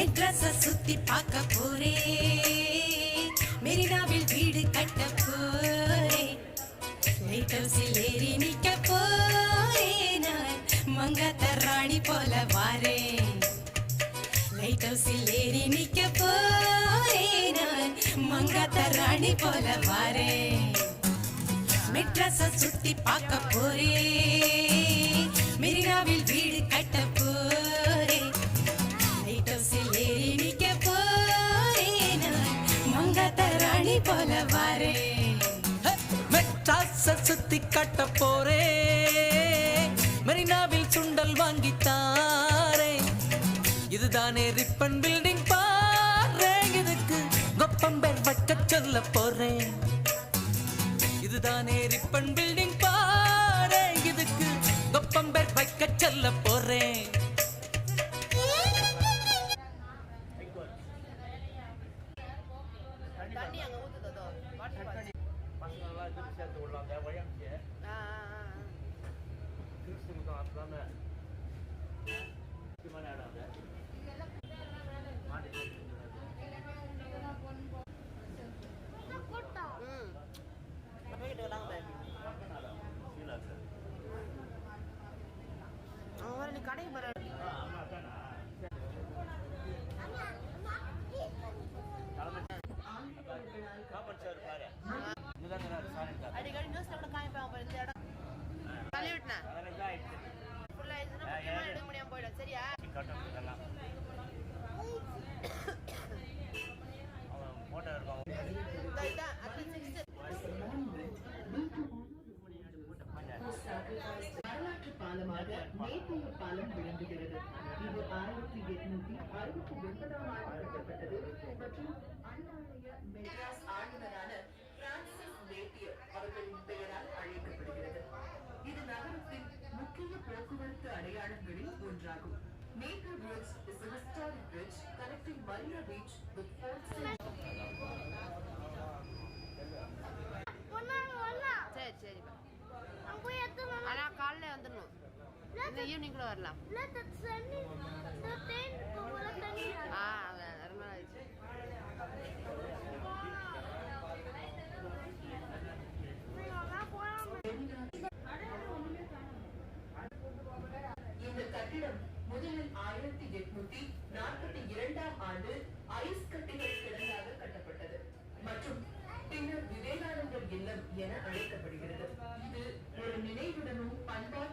மெட்ராஸ சுத்தி பார்க்க போறேன், மெரினாவில் வீடு கட்ட போறேன், லைட் ஹவுஸில் ஏறி நிக்க போறேன், நான் மங்காத்த ராணி போல வாரேன். லைட் ஹவுஸில் ஏறி நிக்க போறேன், நான் மங்காத்த ராணி போல வாரேன். மெட்ராஸ சுத்தி பார்க்க போறேன், மெரினாவில் வீடு கட்ட போறேன், லைட் ஹவுஸில் ஏறி நிக்க போறேன், நான் மங்காத்த ராணி போல வாரேன். மெட்ராஸ சுத்தி கட்ட போறேன், மெரினாவில் சுண்டல் வாங்கித்தாரேன். இதுதானே ரிப்பன் பில்டிங் பாரு, இதுக்கு கொப்பம்பேர் வைக்க சொல்ல போறேன். இதுதானே ரிப்பன் பில்டிங் பாரு, இதுக்கு கொப்பம்பேர் வைக்க சொல்ல போறேன். அடிக்கடி நியூஸ்ல கூட காமிப்பாங்க இந்த இடம் தள்ளி விட்டுனா ஃபுல்லா ஆயிடுச்சுன்னா எடுக்க முடியாம போயிடும். சரியா வரலாற்று பாலமாக மேட்டூர் பாலம் விளங்குகிறது. இது 1869ஆம் ஆண்டு கட்டப்பட்டது மற்றும் அந்நாளைய மெட்ராஸ் ஆளுநரான பிரான்சிஸ் நேப்பியர் அவர்களின் பெயரால் அழைக்கப்படுகிறது. இது நகரத்தின் முக்கிய போக்குவரத்து அடையாளங்களில் ஒன்றாகும். Napier Bridge is a historic bridge connecting Marina Beach with Fort St. சரி ஆனா காலைல வந்துடணும், இந்த ஈவினிங் கூட வரலாம். ரொம்ப நாள் ஆயிடுச்சு. இந்த கட்டிடம் முதலில் 1842ஆம் ஆண்டு ஐஸ் கட்டிகள் கிடங்காக கட்டப்பட்டது மற்றும் பின்னர் விவேகானந்தர் இல்லம் என அழைக்கப்படுகிறது. இது ஒரு நினைவுடனும் பண்பாடு